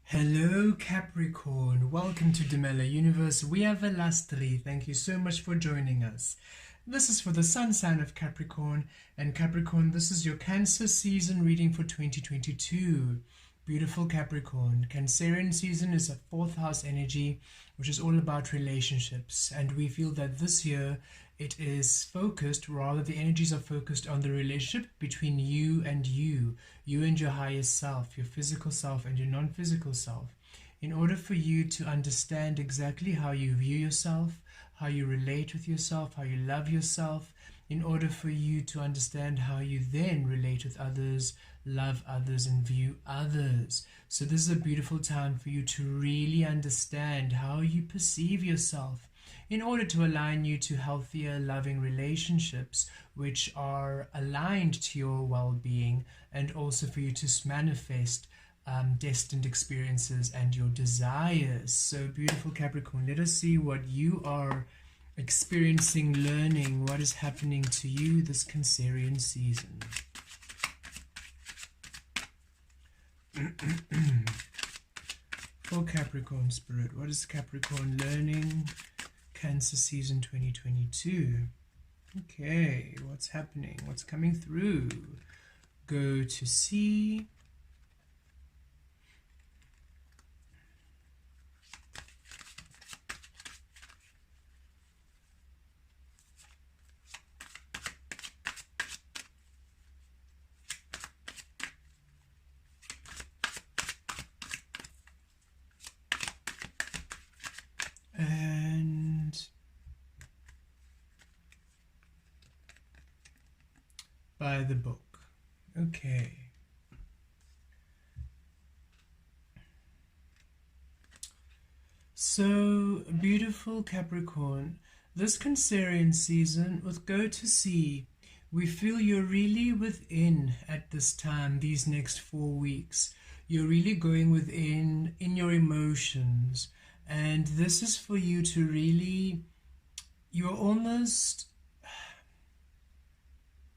Hello Capricorn, welcome to Demella Universe. We are Vel'Astri. Thank you so much for joining us. This is for the sun sign of Capricorn, and Capricorn, this is your Cancer season reading for 2022. Beautiful Capricorn. Cancerian season is a fourth house energy, which is all about relationships, and we feel that this year it is focused, rather the energies are focused on the relationship between you and your highest self, your physical self and your non-physical self. In order for you to understand exactly how you view yourself, how you relate with yourself, how you love yourself, in order for you to understand how you then relate with others, love others and view others. So this is a beautiful time for you to really understand how you perceive yourself, in order to align you to healthier, loving relationships which are aligned to your well-being, and also for you to manifest destined experiences and your desires. So beautiful Capricorn, let us see what you are experiencing, learning, what is happening to you this Cancerian season. For Capricorn spirit, what is Capricorn learning Cancer season 2022? Okay, what's happening? What's coming through? Go to see. And by the book. Okay. So beautiful Capricorn, this Cancerian season with Go to See, we feel you're really within at this time, these next 4 weeks. You're really going within in your emotions. And this is for you to really, you're almost,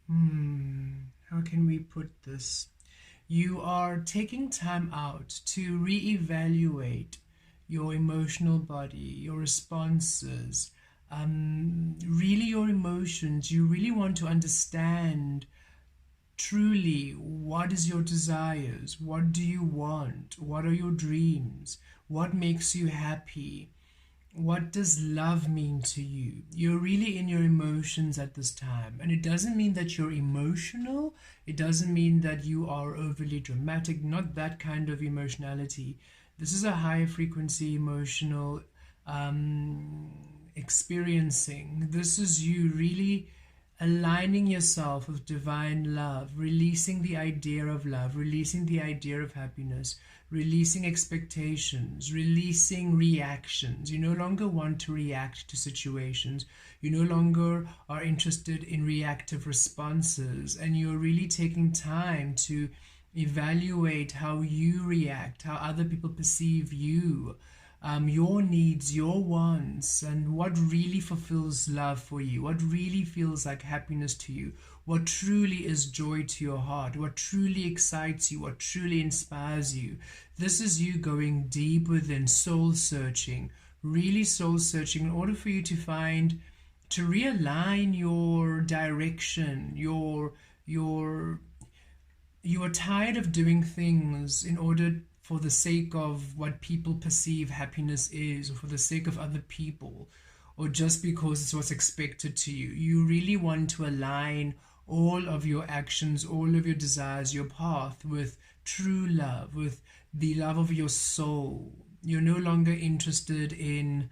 how can we put this? You are taking time out to reevaluate your emotional body, your responses, really your emotions. You really want to understand truly what is your desires, what do you want, what are your dreams, what makes you happy, what does love mean to you. You're really in your emotions at this time, and it doesn't mean that you're emotional, it doesn't mean that you are overly dramatic, not that kind of emotionality. This is a higher frequency emotional experiencing. This is you really aligning yourself with divine love, releasing the idea of love, releasing the idea of happiness, releasing expectations, releasing reactions. You no longer want to react to situations. You no longer are interested in reactive responses, and you're really taking time to evaluate how you react, how other people perceive you, your needs, your wants, and what really fulfills love for you, what really feels like happiness to you, what truly is joy to your heart, what truly excites you, what truly inspires you. This is you going deep within, soul searching, really soul searching, in order for you to find, to realign your direction. You are tired of doing things in order for the sake of what people perceive happiness is, or for the sake of other people, or just because it's what's expected to you. You really want to align all of your actions, all of your desires, your path with true love, with the love of your soul. You're no longer interested in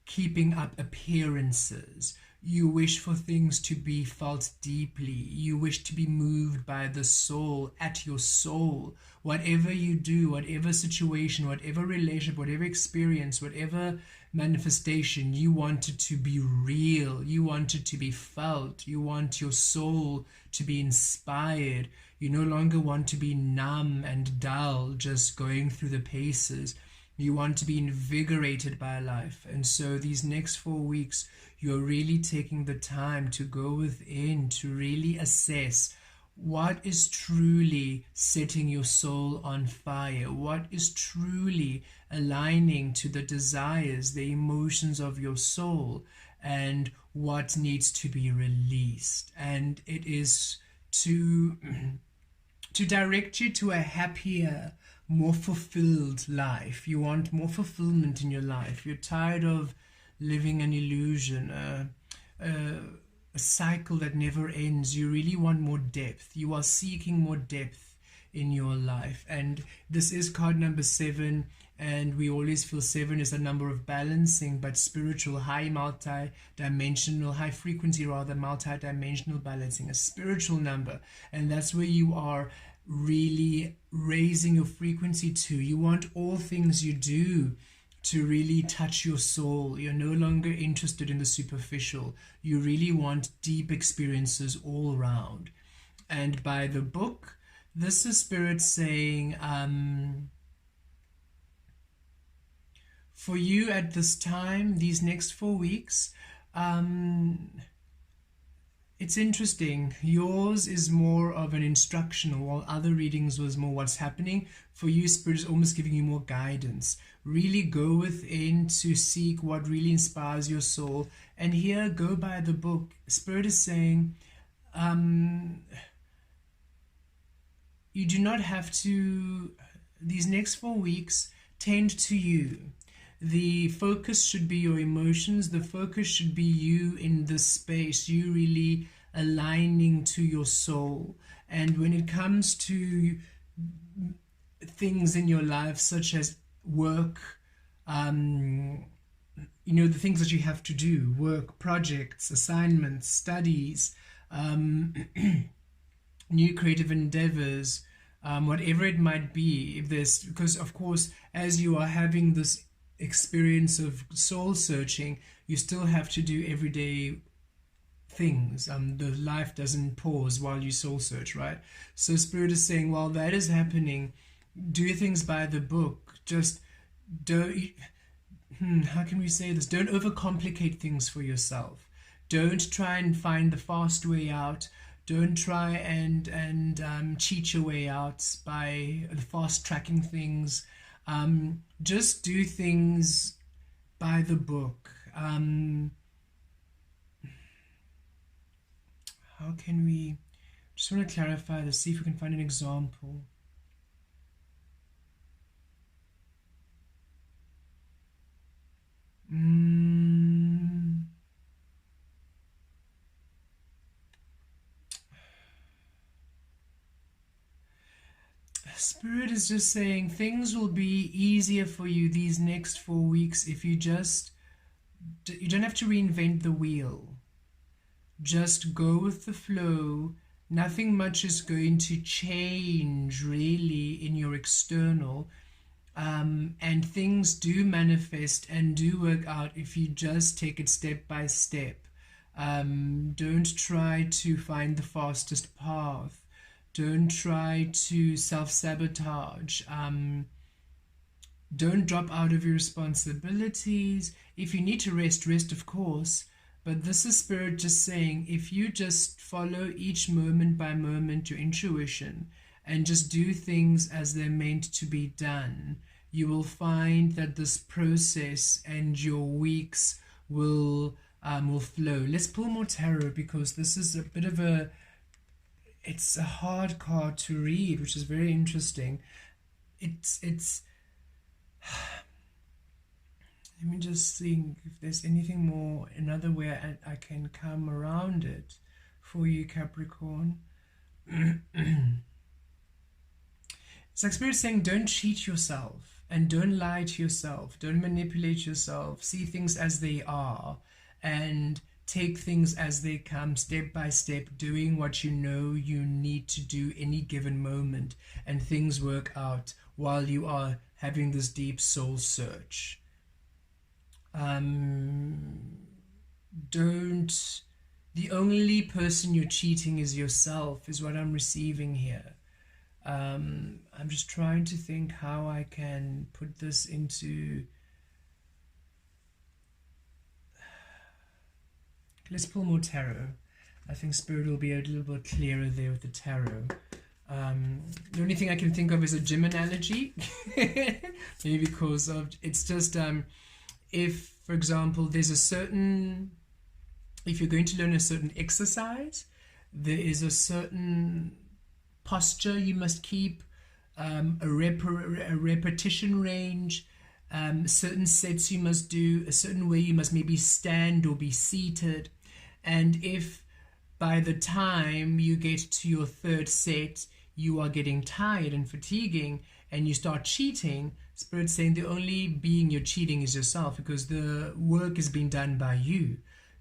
keeping up appearances. You wish for things to be felt deeply. You wish to be moved by the soul, at your soul. Whatever you do, whatever situation, whatever relationship, whatever experience, whatever manifestation, you want it to be real. You want it to be felt. You want your soul to be inspired. You no longer want to be numb and dull, just going through the paces. You want to be invigorated by life. And so these next 4 weeks, you're really taking the time to go within, to really assess what is truly setting your soul on fire, what is truly aligning to the desires, the emotions of your soul, and what needs to be released. And it is to direct you to a happier, more fulfilled life. You want more fulfillment in your life. You're tired of living an illusion, a cycle that never ends. You really want more depth. You are seeking more depth in your life. And this is card number 7, and we always feel 7 is a number of balancing, but spiritual, high multi-dimensional, high frequency rather, multi-dimensional balancing, a spiritual number. And that's where you are really raising your frequency to. You want all things you do to really touch your soul. You're no longer interested in the superficial. You really want deep experiences all around. And by the book, this is Spirit saying, for you at this time, these next 4 weeks, it's interesting. Yours is more of an instructional, while other readings was more what's happening. For you, Spirit is almost giving you more guidance. Really go within to seek what really inspires your soul. And here, go by the book. Spirit is saying, you do not have to, these next 4 weeks, tend to you. The focus should be your emotions. The focus should be you in this space, you really aligning to your soul. And when it comes to things in your life, such as work, the things that you have to do, work, projects, assignments, studies, new creative endeavors, whatever it might be, because of course, as you are having this experience of soul searching, you still have to do everyday things. The life doesn't pause while you soul search, right? So Spirit is saying, while that is happening, do things by the book. Just don't, how can we say this? Don't overcomplicate things for yourself. Don't try and find the fast way out. Don't try and cheat your way out by fast tracking things. Just do things by the book. How can we, just want to clarify this, see if we can find an example. Spirit is just saying things will be easier for you these next 4 weeks if you don't have to reinvent the wheel. Just go with the flow. Nothing much is going to change really in your external, and things do manifest and do work out if you just take it step by step. Don't try to find the fastest path. Don't try to self-sabotage. Don't drop out of your responsibilities. If you need to rest, rest of course. But this is Spirit just saying, if you just follow each moment by moment your intuition and just do things as they're meant to be done, you will find that this process and your weeks will flow. Let's pull more tarot, because this is a bit of it's a hard card to read, which is very interesting. It's let me just think if there's anything more, another way I can come around it for you, Capricorn. It's like Spirit saying, don't cheat yourself and don't lie to yourself. Don't manipulate yourself. See things as they are and take things as they come, step by step, doing what you know you need to do any given moment, and things work out while you are having this deep soul search. The only person you're cheating is yourself, is what I'm receiving here. I'm just trying to think how I can put this into... Let's pull more tarot. I think Spirit will be a little bit clearer there with the tarot. The only thing I can think of is a gym analogy. Maybe because of, it's just, if, for example, there's a certain, if you're going to learn a certain exercise, there is a certain posture you must keep, a repetition range, certain sets you must do, a certain way you must maybe stand or be seated. And if by the time you get to your third set, you are getting tired and fatiguing and you start cheating, Spirit's saying the only being you're cheating is yourself, because the work is being done by you.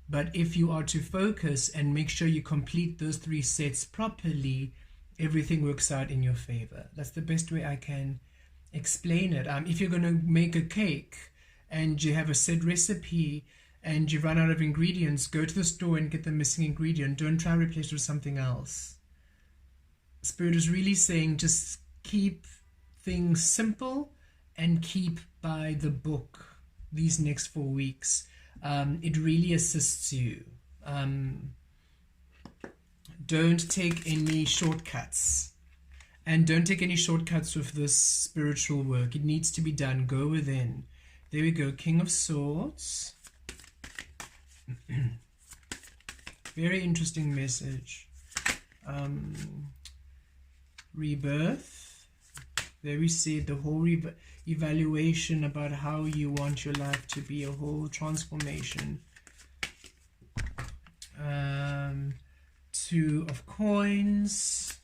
But if you are to focus and make sure you complete those 3 sets properly, everything works out in your favor. That's the best way I can explain it. If you're going to make a cake and you have a set recipe and you run out of ingredients, go to the store and get the missing ingredient. Don't try to replace it with something else. Spirit is really saying just keep things simple and keep by the book these next 4 weeks. It really assists you. Don't take any shortcuts. And don't take any shortcuts with this spiritual work. It needs to be done. Go within. There we go. King of Swords. Very interesting message. Rebirth. There we see the whole evaluation about how you want your life to be, a whole transformation. 2 of Coins.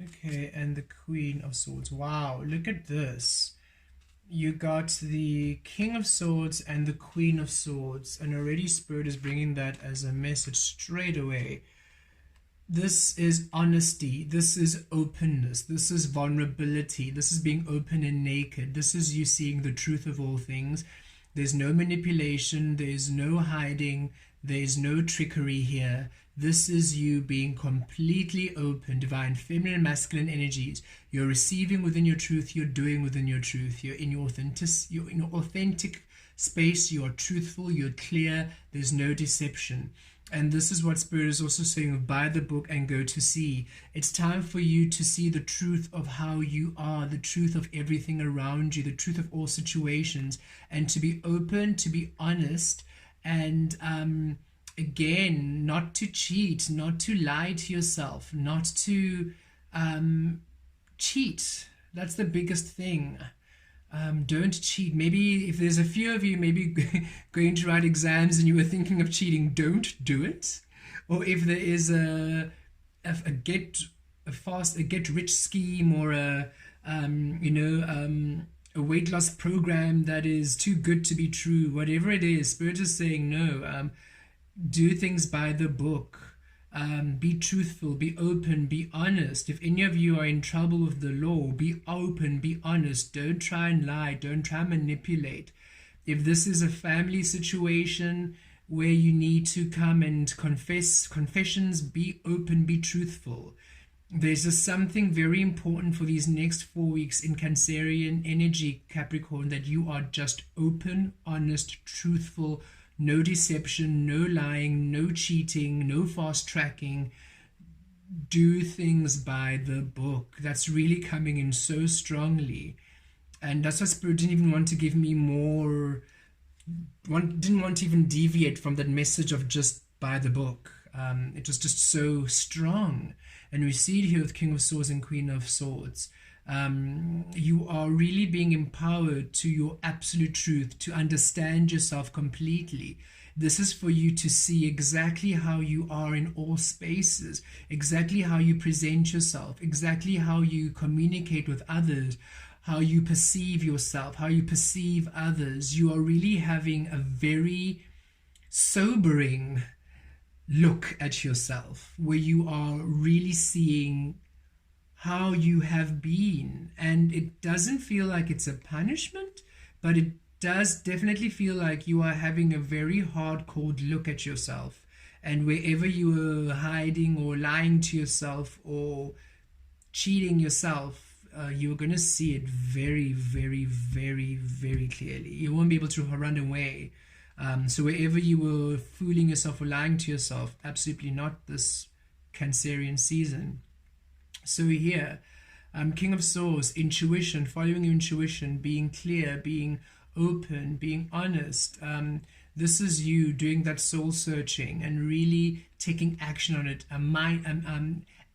Okay, and the Queen of Swords. Wow, look at this. You got the King of Swords and the Queen of Swords, and already Spirit is bringing that as a message straight away. This is honesty, this is openness, this is vulnerability, this is being open and naked, this is you seeing the truth of all things. There's no manipulation, there's no hiding, there's no trickery here. This is you being completely open, divine feminine and masculine energies. You're receiving within your truth, you're doing within your truth, you're in your authentic space, you are truthful, you're clear, there's no deception. And this is what Spirit is also saying, buy the book and go to see. It's time for you to see the truth of how you are, the truth of everything around you, the truth of all situations, and to be open, to be honest, and again, not to cheat, not to lie to yourself, not to cheat. That's the biggest thing. Don't cheat. Maybe if there's a few of you maybe going to write exams and you were thinking of cheating, don't do it. Or if there is a get rich scheme, or a weight loss program that is too good to be true, whatever it is, Spirit is saying no. Do things by the book. Be truthful, be open, be honest. If any of you are in trouble with the law, be open, be honest. Don't try and lie, don't try and manipulate. If this is a family situation where you need to come and confessions, be open, be truthful. There's just something very important for these next 4 weeks in Cancerian energy, Capricorn, that you are just open, honest, truthful. No deception, no lying, no cheating, no fast tracking. Do things by the book. That's really coming in so strongly. And that's why Spirit didn't even want to give me more, didn't want to even deviate from that message of just by the book. It was just so strong. And we see it here with King of Swords and Queen of Swords. You are really being empowered to your absolute truth, to understand yourself completely. This is for you to see exactly how you are in all spaces, exactly how you present yourself, exactly how you communicate with others, how you perceive yourself, how you perceive others. You are really having a very sobering look at yourself, where you are really seeing how you have been. And it doesn't feel like it's a punishment, but it does definitely feel like you are having a very hard, cold look at yourself And wherever you were hiding or lying to yourself or cheating yourself, you're going to see it very, very, very, very clearly. You won't be able to run away. So wherever you were fooling yourself or lying to yourself, absolutely not this Cancerian season. So here, King of Swords, intuition, following your intuition, being clear, being open, being honest. This is you doing that soul searching and really taking action on it.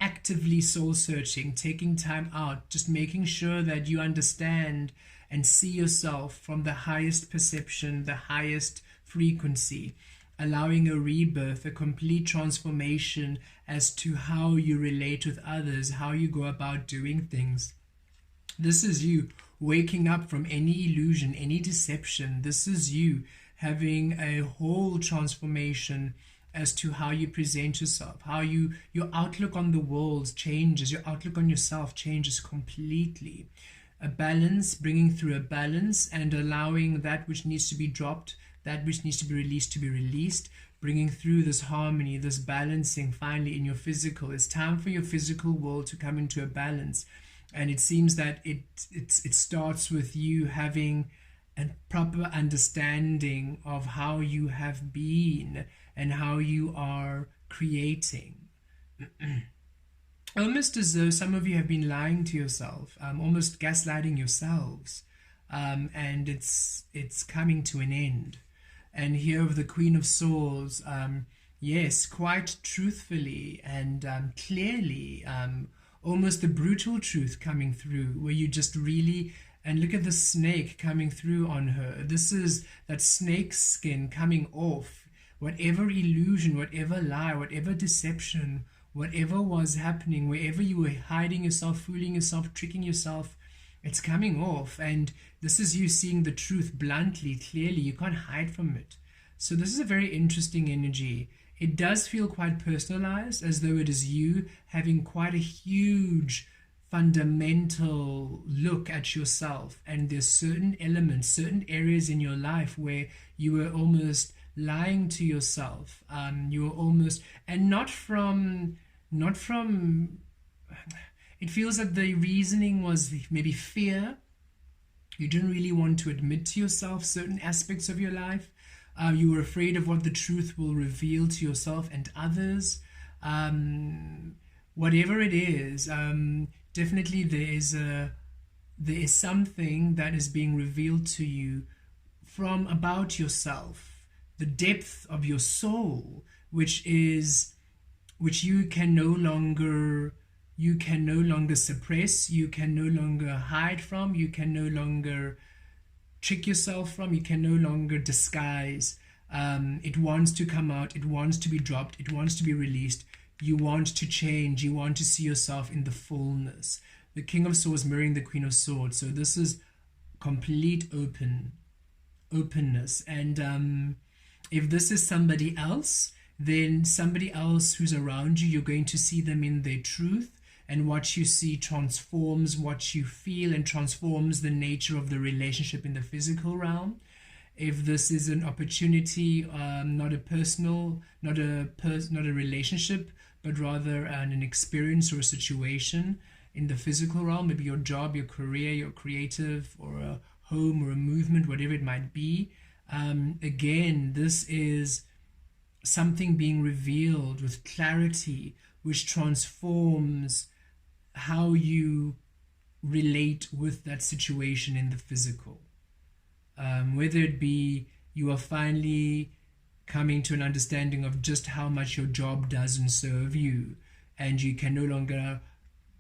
Actively soul searching, taking time out, just making sure that you understand and see yourself from the highest perception, the highest frequency, allowing a rebirth, a complete transformation as to how you relate with others, how you go about doing things. This is you waking up from any illusion, any deception. This is you having a whole transformation as to how you present yourself, how your outlook on the world changes, your outlook on yourself changes completely. A balance, bringing through a balance and allowing that which needs to be dropped, that which needs to be released, bringing through this harmony, this balancing finally in your physical. It's time for your physical world to come into a balance. And it seems that it starts with you having a proper understanding of how you have been and how you are creating. Almost as though some of you have been lying to yourself, almost gaslighting yourselves, and it's coming to an end. And here with the Queen of Swords, yes, quite truthfully and clearly, almost the brutal truth coming through, where you just really, and look at the snake coming through on her. This is that snake skin coming off. Whatever illusion, whatever lie, whatever deception, whatever was happening, wherever you were hiding yourself, fooling yourself, tricking yourself, it's coming off. And this is you seeing the truth bluntly, clearly. You can't hide from it. So this is a very interesting energy. It does feel quite personalized, as though it is you having quite a huge fundamental look at yourself. And there's certain elements, certain areas in your life where you were almost lying to yourself. You were almost, and not from, it feels that the reasoning was maybe fear. You didn't really want to admit to yourself certain aspects of your life. You were afraid of what the truth will reveal to yourself and others. Whatever it is, definitely there is something that is being revealed to you from about yourself, the depth of your soul, which you can no longer suppress, you can no longer hide from, you can no longer trick yourself from, you can no longer disguise. It wants to come out, it wants to be dropped, it wants to be released. You want to change, you want to see yourself in the fullness. The King of Swords mirroring the Queen of Swords. So this is complete openness. And if this is somebody else, then somebody else who's around you, you're going to see them in their truth, and what you see transforms what you feel and transforms the nature of the relationship in the physical realm. If this is an opportunity, not a relationship, but rather an experience or a situation in the physical realm, maybe your job, your career, your creative, or a home or a movement, whatever it might be. Again, this is something being revealed with clarity, which transforms how you relate with that situation in the physical. Whether it be you are finally coming to an understanding of just how much your job doesn't serve you, and you can no longer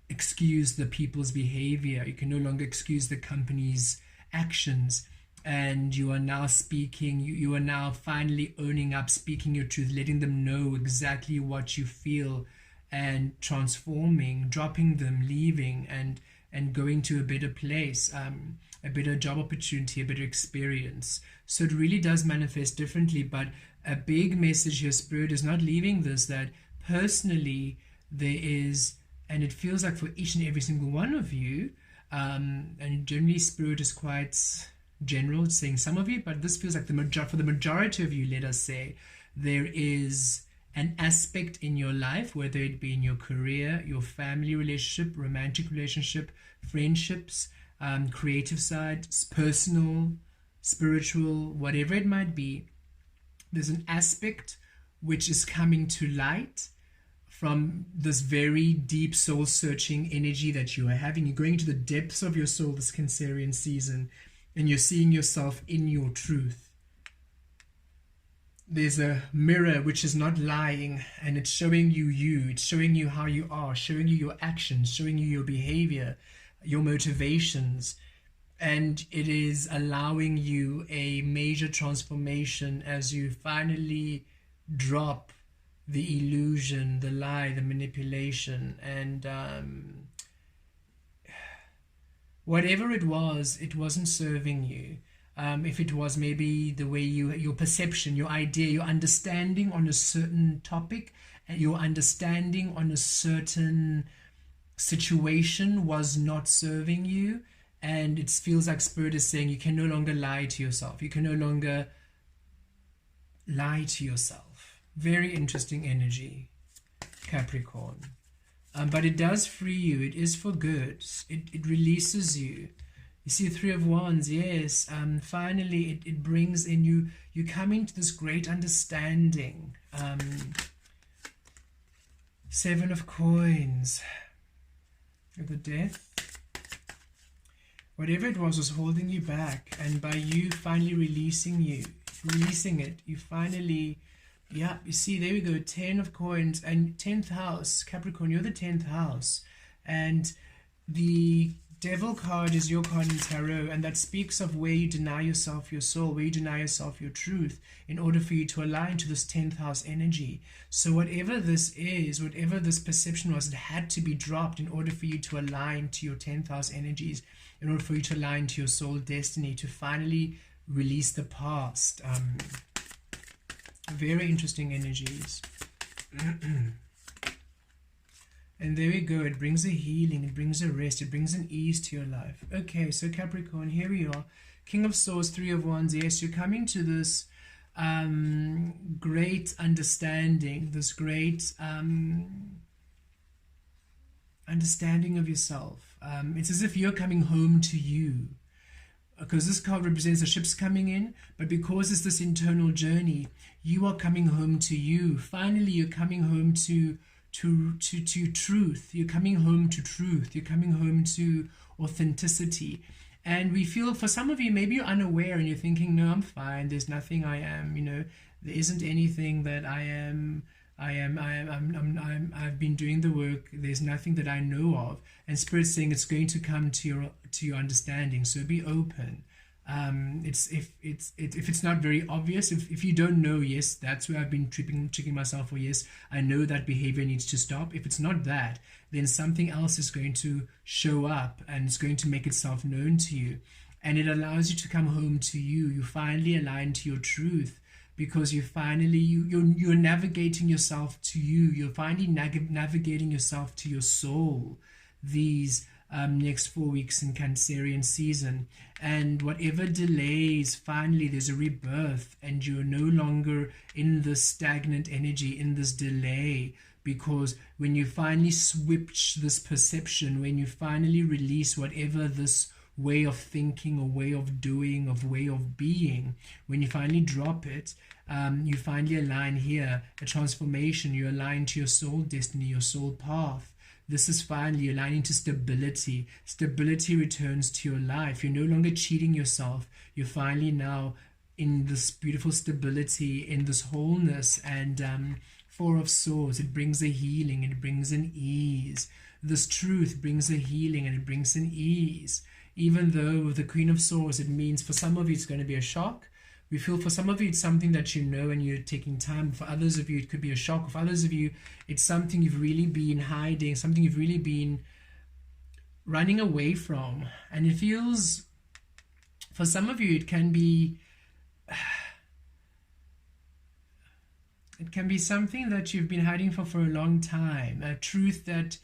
excuse the people's behavior, you can no longer excuse the company's actions, and you are now speaking, you are now finally owning up, speaking your truth, letting them know exactly what you feel, and transforming, dropping them, leaving, and going to a better place, a better job opportunity, a better experience. So it really does manifest differently. But a big message here, Spirit, is not leaving this, that personally there is, and it feels like for each and every single one of you, and generally Spirit is quite general, saying some of you, but this feels like for the majority of you, let us say, there is an aspect in your life, whether it be in your career, your family relationship, romantic relationship, friendships, creative side, personal, spiritual, whatever it might be. There's an aspect which is coming to light from this very deep soul-searching energy that you are having. You're going to the depths of your soul this Cancerian season, and you're seeing yourself in your truth. There's a mirror which is not lying, and it's showing you you. It's showing you how you are, showing you your actions, showing you your behavior, your motivations, and it is allowing you a major transformation as you finally drop the illusion, the lie, the manipulation, and whatever it wasn't serving you. If it was maybe the way your perception, your idea, your understanding on a certain topic, and your understanding on a certain situation was not serving you, and it feels like Spirit is saying you can no longer lie to yourself. You can no longer lie to yourself. Very interesting energy, Capricorn. But it does free you. It is for good. It releases you. You see, Three of Wands, yes. Finally, it brings in you come into this great understanding. Seven of Coins. The Death. Whatever it was holding you back, and by you finally releasing it, you finally, yeah, you see, there we go, 10 of Coins, and 10th house, Capricorn, you're the 10th house, and the Devil card is your card in Tarot, and that speaks of where you deny yourself your soul, where you deny yourself your truth, in order for you to align to this 10th house energy. So whatever this is, whatever this perception was, it had to be dropped in order for you to align to your 10th house energies, in order for you to align to your soul destiny, to finally release the past. Very interesting energies. And there we go, it brings a healing, it brings a rest, it brings an ease to your life. Okay, so Capricorn, here we are. King of Swords, Three of Wands. Yes, you're coming to this great understanding, this great understanding of yourself. It's as if you're coming home to you. Because this card represents the ships coming in, but because it's this internal journey, you are coming home to you. Finally, you're coming home to truth. You're coming home to truth. You're coming home to authenticity. And we feel, for some of you, maybe you're unaware and you're thinking, no, I'm fine, there's nothing I am, there isn't anything that I am, I've been doing the work, there's nothing that I know of. And Spirit's saying it's going to come to your understanding, so be open. If it's not very obvious, if you don't know, yes, that's where I've been tricking myself, or yes, I know that behavior needs to stop. If it's not that, then something else is going to show up and it's going to make itself known to you, and it allows you to come home to you. You finally align to your truth, because you finally you're navigating yourself to you. You're finally navigating yourself to your soul these next 4 weeks in Cancerian season. And whatever delays, finally there's a rebirth, and you're no longer in this stagnant energy, in this delay, because when you finally switch this perception, when you finally release whatever this way of thinking or way of doing, of way of being, when you finally drop it, you finally align here, a transformation. You align to your soul destiny, your soul path. This is finally aligning to stability. Stability returns to your life. You're no longer cheating yourself. You're finally now in this beautiful stability, in this wholeness. And Four of Swords, it brings a healing, it brings an ease. This truth brings a healing and it brings an ease. Even though with the Queen of Swords, it means for some of you it's going to be a shock. We feel for some of you it's something that you know and you're taking time. For others of you it could be a shock. For others of you it's something you've really been hiding, something you've really been running away from. And it feels, for some of you, it can be something that you've been hiding for a long time, a truth that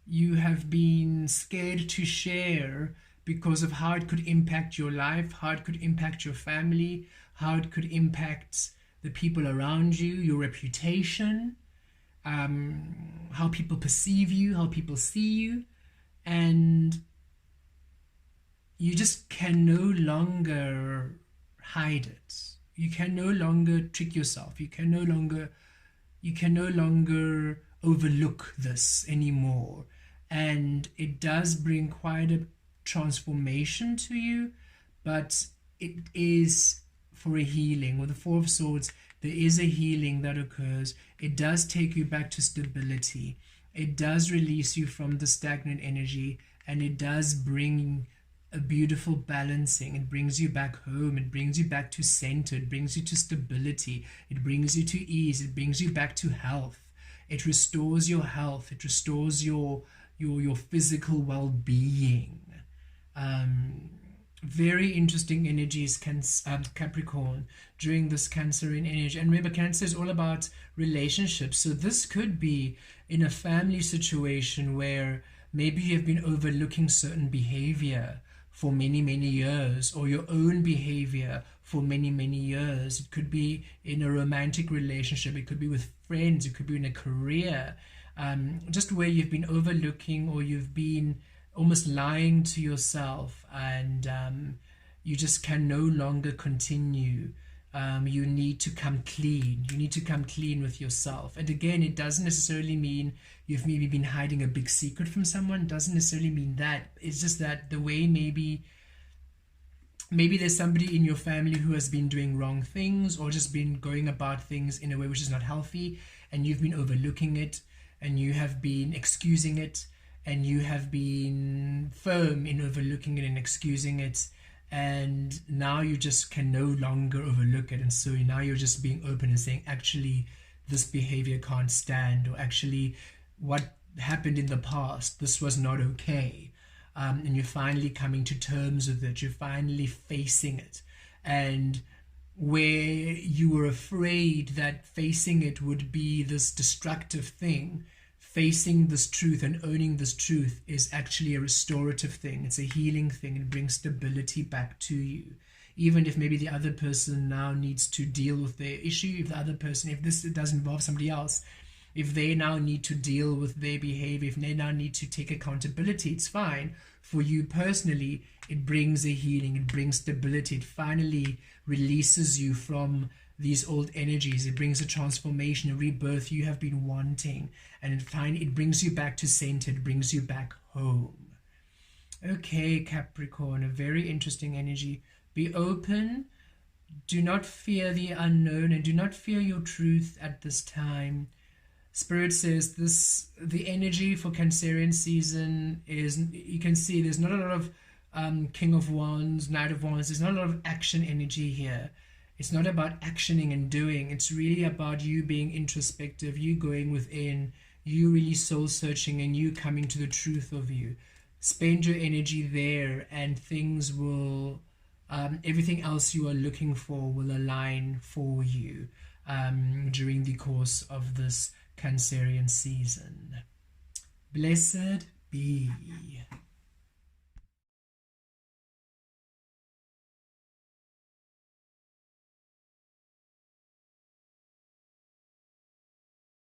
you have been scared to share because of how it could impact your life, how it could impact your family, how it could impact the people around you, your reputation, how people perceive you, how people see you, and you just can no longer hide it. You can no longer trick yourself. You can no longer overlook this anymore. And it does bring quite a transformation to you, but it is for a healing. With the Four of Swords, there is a healing that occurs. It does take you back to stability. It does release you from the stagnant energy, and it does bring a beautiful balancing. It brings you back home. It brings you back to center. It brings you to stability. It brings you to ease. It brings you back to health. It restores your health. It restores your physical well-being. Very interesting energies, Capricorn, during this Cancerian energy. And remember, Cancer is all about relationships. So this could be in a family situation where maybe you've been overlooking certain behavior for many, many years, or your own behavior for many, many years. It could be in a romantic relationship. It could be with friends. It could be in a career. Just where you've been overlooking, or you've been almost lying to yourself, and you just can no longer continue. You need to come clean. You need to come clean with yourself. And again, it doesn't necessarily mean you've maybe been hiding a big secret from someone. It doesn't necessarily mean that. It's just that the way maybe there's somebody in your family who has been doing wrong things, or just been going about things in a way which is not healthy, and you've been overlooking it, and you have been excusing it, and you have been firm in overlooking it and excusing it, and now you just can no longer overlook it. And so now you're just being open and saying, actually, this behavior can't stand, or actually what happened in the past, this was not okay. And you're finally coming to terms with it. You're finally facing it. And where you were afraid that facing it would be this destructive thing, facing this truth and owning this truth is actually a restorative thing. It's a healing thing. It brings stability back to you. Even if maybe the other person now needs to deal with their issue, if this does involve somebody else, if they now need to deal with their behavior, if they now need to take accountability, it's fine. For you personally, it brings a healing, it brings stability, it finally releases you from these old energies. It brings a transformation, a rebirth you have been wanting, and it brings you back to center, it brings you back home. Okay, Capricorn, a very interesting energy. Be open, do not fear the unknown, and do not fear your truth at this time. Spirit says the energy for Cancerian season is, you can see there's not a lot of King of Wands, Knight of Wands. There's not a lot of action energy here. It's not about actioning and doing. It's really about you being introspective, you going within, you really soul searching, and you coming to the truth of you. Spend your energy there, and things will, everything else you are looking for will align for you during the course of this Cancerian season. Blessed be.